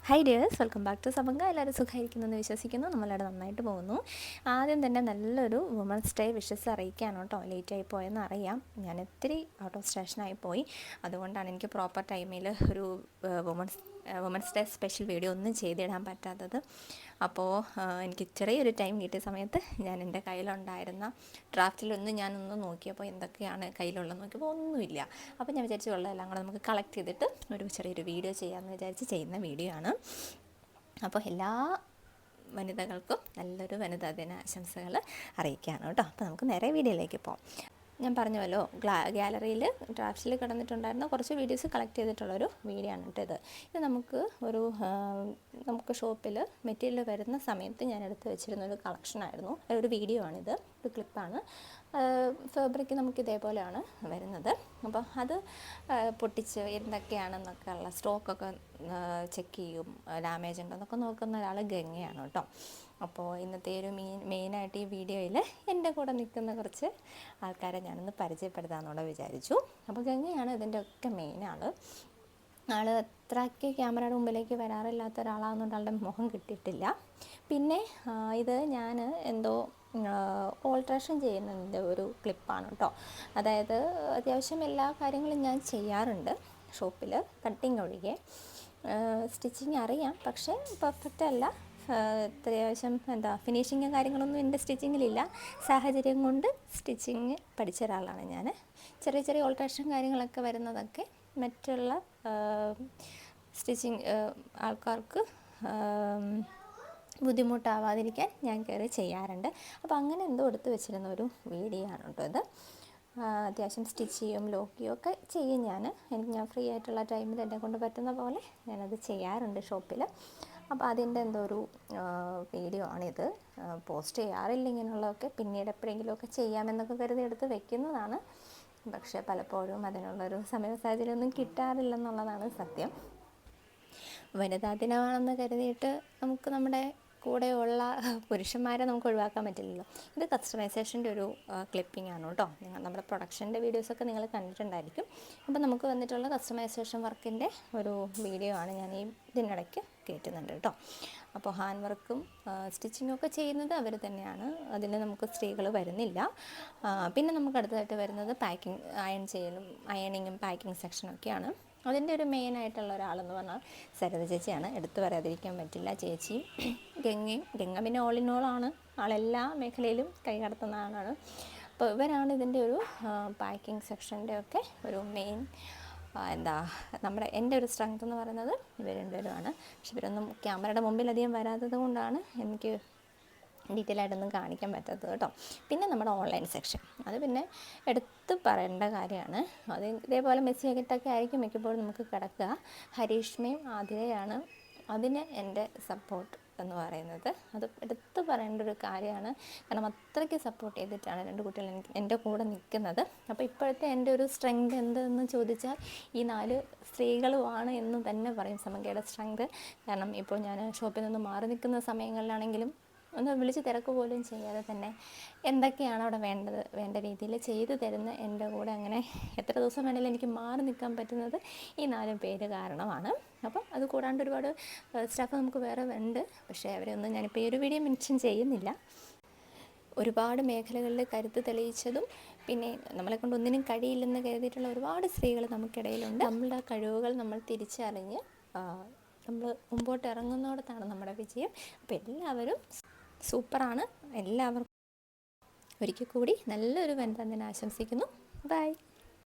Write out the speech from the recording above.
High dears, welcome back to സമങ്ക. എല്ലാവരും സുഖമായിരിക്കുന്നെന്ന് വിശ്വസിക്കുന്നു. നമ്മളവിടെ നന്നായിട്ട് പോകുന്നു. ആദ്യം തന്നെ നല്ലൊരു വുമൻസ് ഡേ വിഷസ് അറിയിക്കാനോ കേട്ടോ. ലേറ്റായി പോയെന്ന് അറിയാം, ഞാൻ ഇത്തിരി ഔട്ട് ഓഫ് സ്റ്റേഷനായി പോയി. അതുകൊണ്ടാണ് എനിക്ക് പ്രോപ്പർ ടൈമിൽ ഒരു വുമൻസ് ഡേ സ്പെഷ്യൽ വീഡിയോ ഒന്നും ചെയ്തിടാൻ പറ്റാത്തത്. അപ്പോൾ എനിക്ക് ചെറിയൊരു ടൈം കിട്ടിയ സമയത്ത് ഞാൻ എൻ്റെ കയ്യിലുണ്ടായിരുന്ന ഡ്രാഫ്റ്റിലൊന്നും ഞാനൊന്ന് നോക്കിയപ്പോൾ എന്തൊക്കെയാണ് കയ്യിലുള്ളത് നോക്കിയപ്പോൾ ഒന്നുമില്ല. അപ്പോൾ ഞാൻ വിചാരിച്ചു ഉള്ളതെല്ലാം കൂടെ നമുക്ക് കളക്ട് ചെയ്തിട്ട് ഒരു ചെറിയൊരു വീഡിയോ ചെയ്യാമെന്ന് വിചാരിച്ച് ചെയ്യുന്ന വീഡിയോ ആണ്. അപ്പോൾ എല്ലാ വനിതകൾക്കും നല്ലൊരു വനിതാ ദിന ആശംസകൾ അറിയിക്കുകയാണ് കേട്ടോ. അപ്പോൾ നമുക്ക് നേരെ വീഡിയോയിലേക്ക് പോകാം. ഞാൻ പറഞ്ഞുവല്ലോ, ഗാലറിയിൽ ഡ്രാഫ്റ്റ്സിൽ കിടന്നിട്ടുണ്ടായിരുന്ന കുറച്ച് വീഡിയോസ് കളക്ട് ചെയ്തിട്ടുള്ളൊരു വീഡിയോ ആണ് കേട്ടോ ഇത്. നമുക്ക് ഷോപ്പിൽ മെറ്റീരിയൽ വരുന്ന സമയത്ത് ഞാൻ എടുത്ത് വെച്ചിരുന്നൊരു കളക്ഷനായിരുന്നു, ഒരു വീഡിയോ ആണിത്, ഒരു ക്ലിപ്പാണ്. ഫാബ്രിക് നമുക്ക് ഇതേപോലെയാണ് വരുന്നത്. അപ്പോൾ അത് പൊട്ടിച്ച് എന്തൊക്കെയാണെന്നൊക്കെ ഉള്ള സ്റ്റോക്കൊക്കെ ചെക്ക് ചെയ്യും, ഡാമേജ് ഉണ്ടോയെന്നൊക്കെ നോക്കുന്ന ഒരാൾ ഗംഗയാണ് കേട്ടോ. അപ്പോൾ ഇന്നത്തെ ഒരു മെയിനായിട്ട് ഈ വീഡിയോയിൽ എൻ്റെ കൂടെ നിൽക്കുന്ന കുറച്ച് ആൾക്കാരെ ഞാനൊന്ന് പരിചയപ്പെടുത്താമെന്നൂടെ വിചാരിച്ചു. അപ്പോൾ ഗംഗയാണ് ഇതിൻ്റെ ഒക്കെ മെയിൻ ആൾ അത്രയ്ക്ക് ക്യാമറയുടെ മുമ്പിലേക്ക് വരാറില്ലാത്ത ഒരാളാണെന്നുകൊണ്ട് ആളുടെ മുഖം കിട്ടിയിട്ടില്ല. പിന്നെ ഇത് ഞാൻ എന്തോ ഓൾട്രേഷൻ ചെയ്യുന്നതിൻ്റെ ഒരു ക്ലിപ്പാണ് കേട്ടോ. അതായത് അത്യാവശ്യം എല്ലാ കാര്യങ്ങളും ഞാൻ ചെയ്യാറുണ്ട് ഷോപ്പിൽ, കട്ടിങ് ഒഴികെ. സ്റ്റിച്ചിങ് അറിയാം, പക്ഷേ പെർഫെക്റ്റ് അല്ല. അത്യാവശ്യം ഫിനിഷിങ് കാര്യങ്ങളൊന്നും എൻ്റെ സ്റ്റിച്ചിങ്ങിലില്ല. സാഹചര്യം കൊണ്ട് സ്റ്റിച്ചിങ് പഠിച്ച ഒരാളാണ് ഞാൻ. ചെറിയ ചെറിയ ഓൾട്രേഷൻ കാര്യങ്ങളൊക്കെ വരുന്നതൊക്കെ മറ്റുള്ള സ്റ്റിച്ചിങ് ആൾക്കാർക്ക് ബുദ്ധിമുട്ടാവാതിരിക്കാൻ ഞാൻ കയറി ചെയ്യാറുണ്ട്. അപ്പോൾ അങ്ങനെ എന്തോ എടുത്ത് വെച്ചിരുന്ന ഒരു വീഡിയോ ആണ് കേട്ടോ ഇത്. അത്യാവശ്യം സ്റ്റിച്ച് ചെയ്യും, ലോക്ക് ചെയ്യും ഒക്കെ ചെയ്യും ഞാൻ ഫ്രീ ആയിട്ടുള്ള ടൈമിൽ എന്നെ കൊണ്ട് പറ്റുന്ന പോലെ ഞാനത് ചെയ്യാറുണ്ട് ഷോപ്പിൽ. അപ്പോൾ അതിൻ്റെ എന്തോ ഒരു വീഡിയോ ആണിത്. പോസ്റ്റ് ചെയ്യാറില്ല ഇങ്ങനെയുള്ളതൊക്കെ, പിന്നീട് എപ്പോഴെങ്കിലുമൊക്കെ ചെയ്യാമെന്നൊക്കെ കരുതി എടുത്ത് വെക്കുന്നതാണ്. പക്ഷേ പലപ്പോഴും അതിനുള്ളൊരു സമയ സാഹചര്യമൊന്നും കിട്ടാറില്ലെന്നുള്ളതാണ് സത്യം. വനിതാ ദിനമാണെന്ന് കരുതിയിട്ട് നമുക്ക് നമ്മുടെ കൂടെയുള്ള പുരുഷന്മാരെ നമുക്ക് ഒഴിവാക്കാൻ പറ്റില്ലല്ലോ. ഇത് കസ്റ്റമൈസേഷൻ്റെ ഒരു ക്ലിപ്പിംഗ് ആണ് കേട്ടോ. നമ്മുടെ പ്രൊഡക്ഷൻ്റെ വീഡിയോസൊക്കെ നിങ്ങൾ കണ്ടിട്ടുണ്ടായിരിക്കും. അപ്പോൾ നമുക്ക് വന്നിട്ടുള്ള കസ്റ്റമൈസേഷൻ വർക്കിൻ്റെ ഒരു വീഡിയോ ആണ് ഞാൻ ഇതിനിടയ്ക്ക് കയറ്റുന്നുണ്ട് കേട്ടോ. അപ്പോൾ ഹാൻഡ് വർക്കും സ്റ്റിച്ചിങ്ങും ഒക്കെ ചെയ്യുന്നത് അവർ തന്നെയാണ്, അതിൽ നമുക്ക് സ്ത്രീകൾ വരുന്നില്ല. പിന്നെ നമുക്ക് അടുത്തതായിട്ട് വരുന്നത് പാക്കിങ്, അയണിങ്ങും പാക്കിങ് സെക്ഷനൊക്കെയാണ്. അതിൻ്റെ ഒരു മെയിനായിട്ടുള്ള ഒരാളെന്ന് പറഞ്ഞാൽ സരിത ചേച്ചിയാണ്, എടുത്തു പറയാതിരിക്കാൻ പറ്റില്ല. ചേച്ചിയും ഗംഗ പിന്നെ ഓൾ ഇൻ ഓൾ ആണ്, ആളെല്ലാ മേഖലയിലും കൈ കടത്തുന്ന ആളാണ്. അപ്പോൾ ഇവരാണ് ഇതിൻ്റെ ഒരു പാക്കിങ് സെക്ഷൻ്റെ ഒക്കെ ഒരു മെയിൻ എൻ്റെ ഒരു സ്ട്രെങ്ത് എന്ന് പറയുന്നത് ഇവർ രണ്ടുപേരുമാണ്. പക്ഷെ ഇവരൊന്നും ക്യാമറയുടെ മുമ്പിൽ അധികം വരാത്തത് കൊണ്ടാണ് എനിക്ക് ഡീറ്റെയിൽ ആയിട്ടൊന്നും കാണിക്കാൻ പറ്റാത്തത് കേട്ടോ. പിന്നെ നമ്മുടെ ഓൺലൈൻ സെക്ഷൻ, അത് പിന്നെ എടുത്ത് പറയേണ്ട കാര്യമാണ്. അത് ഇതേപോലെ മെസ്സിയായിട്ടൊക്കെ ആയിരിക്കും മിക്കപ്പോഴും നമുക്ക് കിടക്കുക. ഹരീഷ്മയും ആതിരയാണ് അതിന് എൻ്റെ സപ്പോർട്ട് എന്ന് പറയുന്നത്. അത് എടുത്ത് പറയേണ്ട ഒരു കാര്യമാണ്. കാരണം അത്രയ്ക്ക് സപ്പോർട്ട് ചെയ്തിട്ടാണ് രണ്ട് കുട്ടികൾ എൻ്റെ കൂടെ നിൽക്കുന്നത്. അപ്പോൾ ഇപ്പോഴത്തെ എൻ്റെ ഒരു സ്ട്രെങ്ത് എന്തെന്ന് ചോദിച്ചാൽ ഈ 4 സ്ത്രീകളുമാണ് എന്ന് തന്നെ പറയും സമങ്കയുടെ സ്ട്രെങ്ത്. കാരണം ഇപ്പോൾ ഞാൻ ഷോപ്പിൽ നിന്ന് മാറി നിൽക്കുന്ന സമയങ്ങളിലാണെങ്കിലും ഒന്ന് വിളിച്ച് തിരക്ക് പോലും ചെയ്യാതെ തന്നെ എന്തൊക്കെയാണ് അവിടെ വേണ്ട രീതിയിൽ ചെയ്തു തരുന്ന എൻ്റെ കൂടെ അങ്ങനെ എത്ര ദിവസം വേണമെങ്കിലും എനിക്ക് മാറി നിൽക്കാൻ പറ്റുന്നത് ഈ 4 പേര് കാരണമാണ്. അപ്പം അത് കൂടാണ്ട് ഒരുപാട് സ്റ്റാഫ് നമുക്ക് വേറെ ഉണ്ട്, പക്ഷേ അവരൊന്നും ഞാനിപ്പോൾ ഈ ഒരു വീഡിയോ മെൻഷൻ ചെയ്യുന്നില്ല. ഒരുപാട് മേഖലകളിൽ കരുത്ത് തെളിയിച്ചതും പിന്നെ നമ്മളെ കൊണ്ട് ഒന്നിനും കഴിയില്ലെന്ന് കരുതിയിട്ടുള്ള ഒരുപാട് സ്ത്രീകൾ നമുക്കിടയിലുണ്ട്. നമ്മളുടെ കഴിവുകൾ നമ്മൾ തിരിച്ചറിഞ്ഞ് നമ്മൾ മുമ്പോട്ട് ഇറങ്ങുന്നിടത്താണ് നമ്മുടെ വിജയം. അപ്പോൾ എല്ലാവരും സൂപ്പറാണ്. എല്ലാവർക്കും ഒരിക്കൽ കൂടി നല്ലൊരു വനിതാ ദിനം ആശംസിക്കുന്നു. ബൈ.